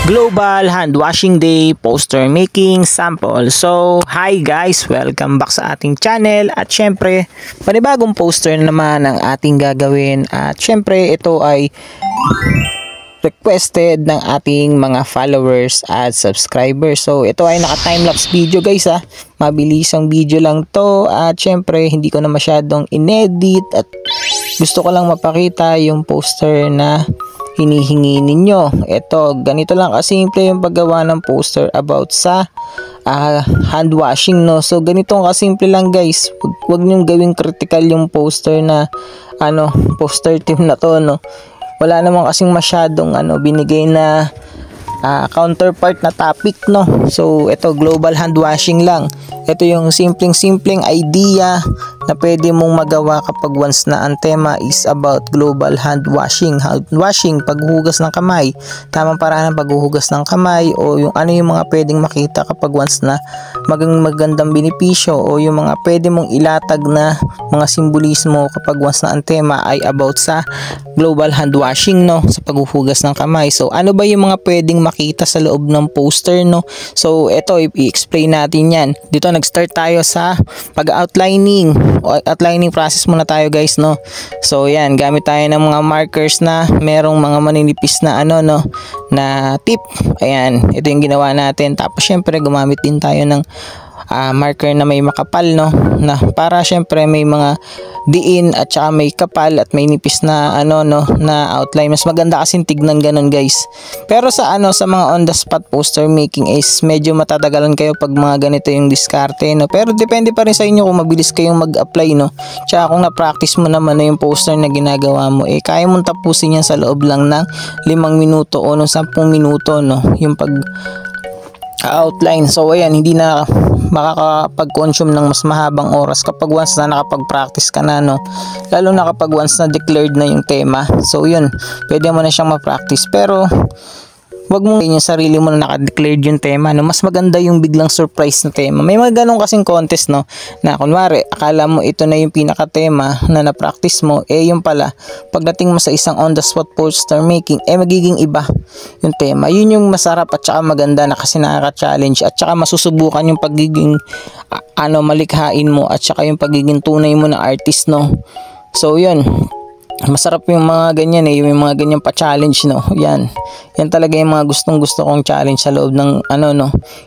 Global Hand Washing Day Poster Making Sample. So, hi guys! Welcome back sa ating channel. At syempre, panibagong poster naman ang ating gagawin. At syempre, ito ay requested ng ating mga followers at subscribers. So, ito ay naka-timelapse video guys ha. Mabilisang video lang to. At syempre, hindi ko na masyadong inedit. At gusto ko lang mapakita yung poster na hinihingi ninyo. Ito, ganito lang kasimple yung paggawa ng poster about sa hand washing, no. So ganito kasimple lang guys. Huwag niyong gawing critical yung poster na poster team na to, no. Wala namang kasing masyadong binigay na counterpart na topic, no. So ito, global hand washing lang. Ito yung simpleng idea na pwede mong magawa kapag once na ang tema is about global hand washing. Hand washing, paghuhugas ng kamay, tamang paraan ng paghuhugas ng kamay, o yung yung mga pwedeng makita kapag once na magandang benepisyo, o yung mga pwede mong ilatag na mga simbolismo kapag once na ang tema ay about sa global hand washing, no, sa paghuhugas ng kamay. So ano ba yung mga pwedeng makita sa loob ng poster, no? So ito, i-explain natin yan. Dito nag-start tayo sa pag-outlining. Outlining process muna tayo guys, no. So yan, gamit tayo ng mga markers na merong mga maninipis na na tip. Ayan, ito yung ginawa natin. Tapos syempre gumamit din tayo ng marker na may makapal, no, na para syempre may mga diin at saka may kapal at may nipis na na outline. Mas maganda kasi tignan ganun guys. Pero sa mga on the spot poster making is medyo matatagalan kayo pag mga ganito yung diskarte, no. Pero depende pa rin sa inyo kung mabilis kayong mag-apply, no. Tsaka kung na-practice mo naman yung poster na ginagawa mo, kaya mong tapusin yan sa loob lang ng 5 minuto o 10 minuto, no, yung pag outline. So ayan, hindi na makakapag-consume ng mas mahabang oras kapag once na nakapag-practice ka na, no, lalo na kapag once na declared na yung tema. So yun, pwede mo na siyang ma-practice, pero wag mong yung sarili mo na naka-declared yung tema, no. Mas maganda yung biglang surprise na tema. May mga ganun kasing contest, no, na kunwari akala mo ito na yung pinaka-tema na na-practice mo, yung pala pagdating mo sa isang on the spot poster making, magiging iba yung tema. Yun yung masarap at saka maganda na kasi nakaka-challenge at saka masusubukan yung pagiging malikhain mo at saka yung pagiging tunay mo na artist, no. So yun, masarap yung mga ganyan, yung mga ganyan pa-challenge, no. Yan talaga yung mga gustong-gusto kong challenge sa loob ng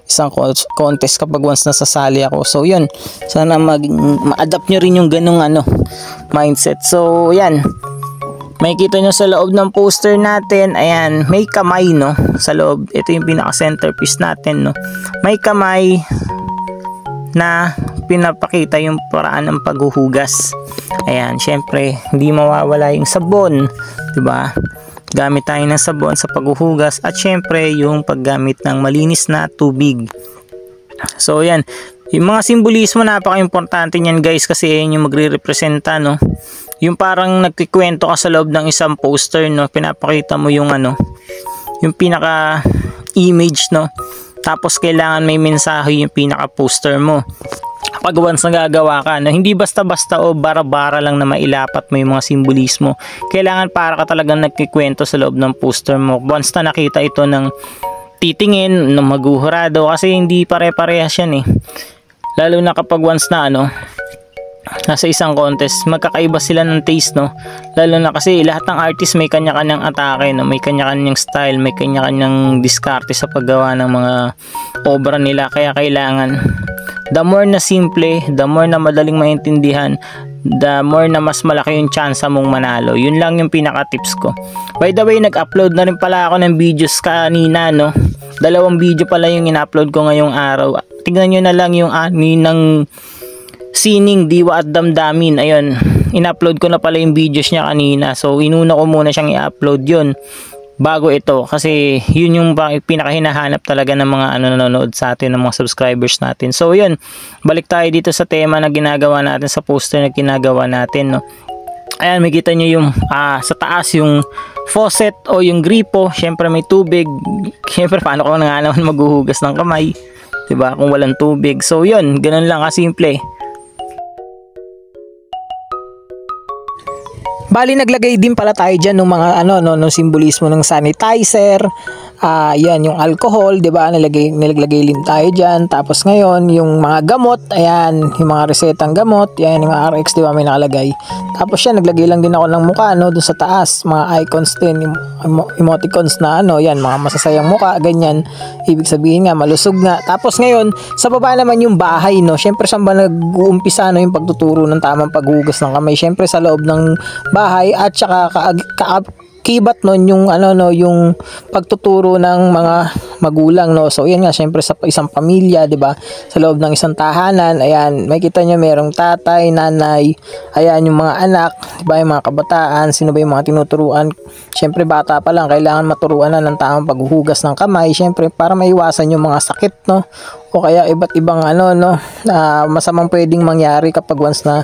isang contest kapag once nasasali ako. So yun, sana ma-adapt nyo rin yung ganung mindset. So yan, makikita nyo sa loob ng poster natin, ayan, may kamay, no, sa loob. Ito yung pinaka-centerpiece natin, no. May kamay na pinapakita yung paraan ng paghuhugas. Ayan, syempre hindi mawawala yung sabon, 'di ba? Gamit tayo ng sabon sa paghuhugas at syempre yung paggamit ng malinis na tubig. So yan, yung mga simbolismo napaka-importante niyan guys, kasi yan yung magre-representa, no. Yung parang nagkikwento ka sa loob ng isang poster, no, pinapakita mo yung yung pinaka image, no. Tapos kailangan may mensahe yung pinaka-poster mo. Pag once nagagawa ka, hindi basta-basta o bara-bara lang na mailapat mo yung mga simbolismo. Kailangan para ka talagang nagkikwento sa loob ng poster mo. Once na nakita ito ng titingin, ng maguhurado, kasi hindi pare-parehas yan, lalo na kapag once na nasa isang contest, magkakaiba sila ng taste, no. Lalo na kasi lahat ng artist may kanya-kanyang atake, no, may kanya-kanyang style, may kanya-kanyang diskarte sa paggawa ng mga obra nila. Kaya kailangan the more na simple, the more na madaling maintindihan, the more na mas malaki yung chance mong manalo. Yun lang yung pinaka tips ko. By the way, nag-upload na rin pala ako ng videos kanina, no. 2 video pala yung in-upload ko ngayong araw. Tignan nyo na lang yung ng Sining, Diwa at Damdamin. Ayun, in-upload ko na pala yung videos niya kanina. So inuna ko muna siyang i-upload yun bago ito, kasi yun yung pinakahinahanap talaga ng mga nanonood sa atin, ng mga subscribers natin. So yun, balik tayo dito sa tema na ginagawa natin, sa poster na ginagawa natin, no. Ayan, makita nyo yung sa taas yung faucet o yung gripo. Syempre may tubig. Syempre paano ko nga naman maghuhugas ng kamay, diba, kung walang tubig. So yun, ganun lang kasimple. Bali naglagay din pala tayo diyan ng mga no simbolismo ng sanitizer, yan yung alcohol, 'di ba? Nilaglagay din tayo diyan. Tapos ngayon, yung mga gamot, ayan, yung mga resetang gamot, yan yung RX, 'di ba? May nakalagay. Tapos yan, naglagay lang din ako ng mukha, no, doon sa taas, mga icons din, emoticons na ano, yan, mga masasayang mukha, ganyan. Ibig sabihin nga malusog nga. Tapos ngayon, sa baba naman yung bahay, no. Syempre saan ba nag-uumpisa, no, yung pagtuturo ng tamang paghugas ng kamay? Syempre sa loob ng bahay at saka kibat nun yung ano, no, yung pagtuturo ng mga magulang, no. So yan nga, syempre sa isang pamilya, 'di ba? Sa loob ng isang tahanan, ayan, makikita niyo merong tatay, nanay, ayan yung mga anak, 'di ba, yung mga kabataan, sino ba yung mga tinuturuan? Syempre bata pa lang, kailangan maturuan na ng tamang paghuhugas ng kamay, syempre para maiwasan yung mga sakit, no. O kaya iba't ibang ano, no, masamang pwedeng mangyari kapag once na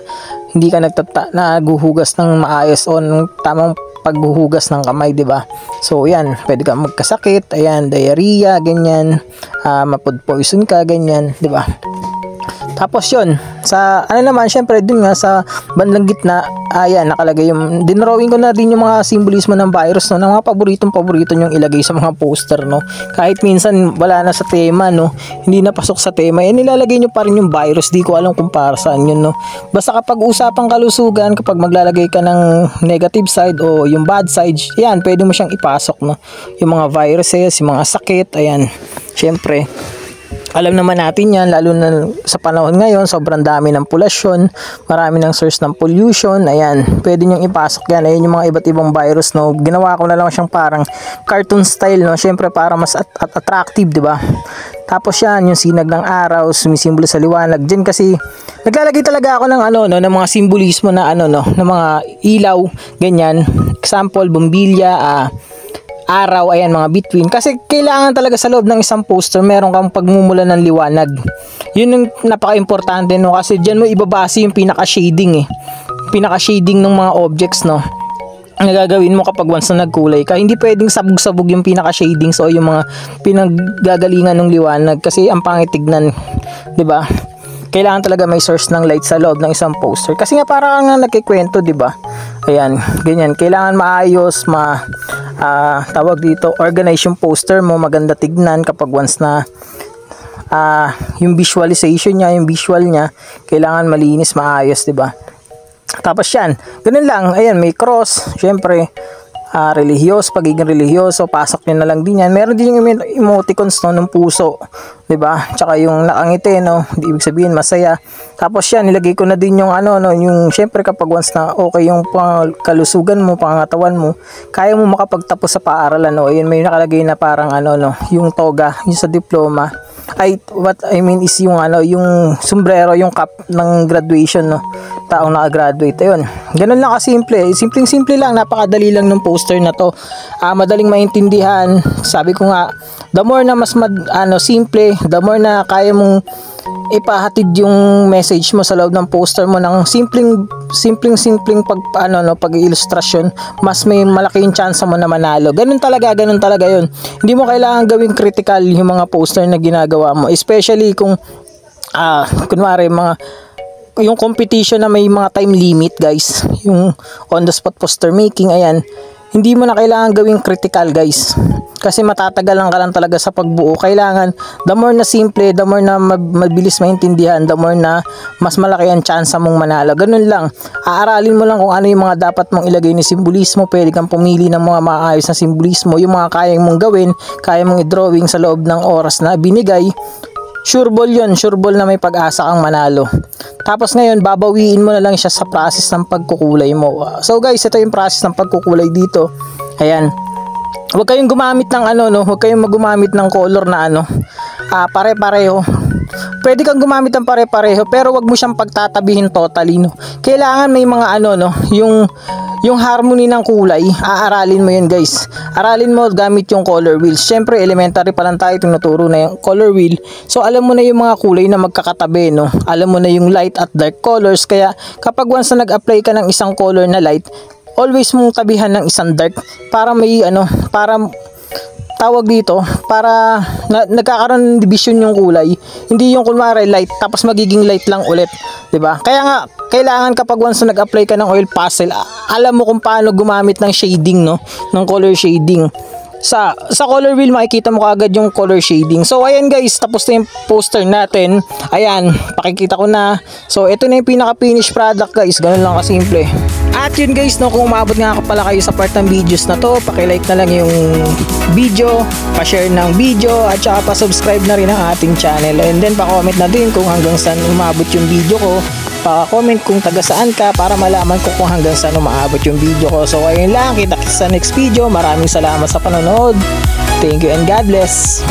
hindi ka naghuhugas ng maayos o ng tamang paghuhugas ng kamay, 'di ba? So yan, pwede ka magkasakit, ayan, diarrhea, ganyan, ma-food poison ka, ganyan, 'di ba? Tapos yun, sa ano naman, syempre dun nga sa bandang gitna, ayan, nakalagay yung, dinrawing ko na din yung mga simbolismo ng virus, no, ng mga paborito yung ilagay sa mga poster, no. Kahit minsan wala na sa tema, no, hindi na pasok sa tema, nilalagay nyo pa rin yung virus. Di ko alam kung para saan yun, no. Basta kapag usapang kalusugan, kapag maglalagay ka ng negative side o yung bad side, yan, pwede mo siyang ipasok, no. Yung mga viruses, yung mga sakit, ayan, syempre alam naman natin yan, lalo na sa panahon ngayon, sobrang dami ng polusyon, marami ng source ng pollution, ayan, pwede nyong ipasok yan, ayan yung mga iba't ibang virus, no. Ginawa ko na lang siyang parang cartoon style, no, syempre para mas attractive, di ba? Tapos yan, yung sinag ng araw, sumisimbolo sa liwanag, dyan kasi naglalagay talaga ako ng ano, no, ng mga simbolismo na ano, no, ng mga ilaw, ganyan, example, bombilya, araw, ayan, mga between, kasi kailangan talaga sa loob ng isang poster meron kang pagmumula ng liwanag. Yun yung napaka-importante, no, kasi dyan mo ibabase yung pinaka-shading, pinaka-shading ng mga objects, no, na gagawin mo kapag once na nagkulay ka. Hindi pwedeng sabog-sabog yung pinaka-shading, so yung mga pinaggagalingan ng liwanag, kasi ang pangit tignan, 'di ba? Kailangan talaga may source ng light sa loob ng isang poster, kasi nga para kang nagkikwento, 'di ba? Ayan, ganyan, kailangan maayos, tawag dito, organize yung poster mo, maganda tignan kapag once na yung visualization niya, yung visual niya, kailangan malinis, maayos, 'di ba? Tapos yan, ganun lang, ayan, may cross, syempre, pagiging religyoso, pasok nyo na lang din yan. Meron din yung emoticons, no, ng puso, 'di ba? Tsaka yung nakangiti, no, ibig sabihin masaya. Tapos yan, nilagay ko na din yung ano, no, yung syempre kapag once na okay yung kalusugan mo, pangangatawan mo, kaya mo makapagtapos sa paaralan, no. Ayun, may nakalagay na parang ano, no, yung toga, yung sa diploma. What I mean is yung ano, yung sombrero, yung cap ng graduation, no, taong nakagraduate. Ayun, ganun lang kasimple, simpleng-simple lang, napakadali lang ng poster na to, madaling maintindihan. Sabi ko nga, the more na mas simple, the more na kaya mong ipahatid yung message mo sa loob ng poster mo ng simpleng pag-ilustrasyon, mas may malaki yung chance mo na manalo. Ganun talaga yun. Hindi mo kailangan gawing critical yung mga poster na ginagawa mo, especially kung kunwari yung competition na may mga time limit, guys, yung on the spot poster making, ayan, hindi mo na kailangan gawing critical, guys, kasi matatagalan ka lang talaga sa pagbuo. Kailangan the more na simple, the more na mabilis maintindihan, the more na mas malaki ang chance mong manalo. Ganun lang, aaralin mo lang kung ano yung mga dapat mong ilagay ni simbolismo. Pwede kang pumili ng mga maayos na simbolismo, yung mga kaya mong gawin, kaya mong i-drawing sa loob ng oras na binigay. Sure ball na may pag-asa kang manalo. Tapos ngayon, babawiin mo na lang siya sa process ng pagkukulay mo. So guys, ito yung process ng pagkukulay dito. Ayan. Huwag kayong gumamit ng huwag kayong magumamit ng color na pare-pareho. Pwede kang gumamit ng pare-pareho, pero wag mo siyang pagtatabihin totally, no. Kailangan may mga yung harmony ng kulay, aaralin mo yun, guys. Aralin mo gamit yung color wheels. Syempre, elementary pa lang tayo, tinuturo na yung color wheel. So, alam mo na yung mga kulay na magkakatabi, no? Alam mo na yung light at dark colors. Kaya, kapag once na nag-apply ka ng isang color na light, always mong tabihan ng isang dark para may para nagkakaroon ng division yung kulay. Hindi yung kunwari light tapos magiging light lang ulit, 'di ba? Kaya nga kailangan kapag once na nag-apply ka ng oil pastel, alam mo kung paano gumamit ng shading, no, ng color shading. sa color wheel makikita mo kaagad yung color shading. So ayan guys, tapos na yung poster natin. Ayan, pakikita ko na. So ito na yung pinaka finished product guys, ganun lang kasimple. At yun guys, no, kung umabot nga pala kayo sa part ng videos na to, paki-like na lang yung video, pa-share ng video, at saka pa-subscribe na rin ang ating channel. And then pa-comment na din kung hanggang saan umabot yung video ko. Pa-comment kung taga saan ka para malaman ko kung hanggang saan umaabot yung video ko. So ayun lang, kita-kits sa next video. Maraming salamat sa panonood. Thank you and God bless.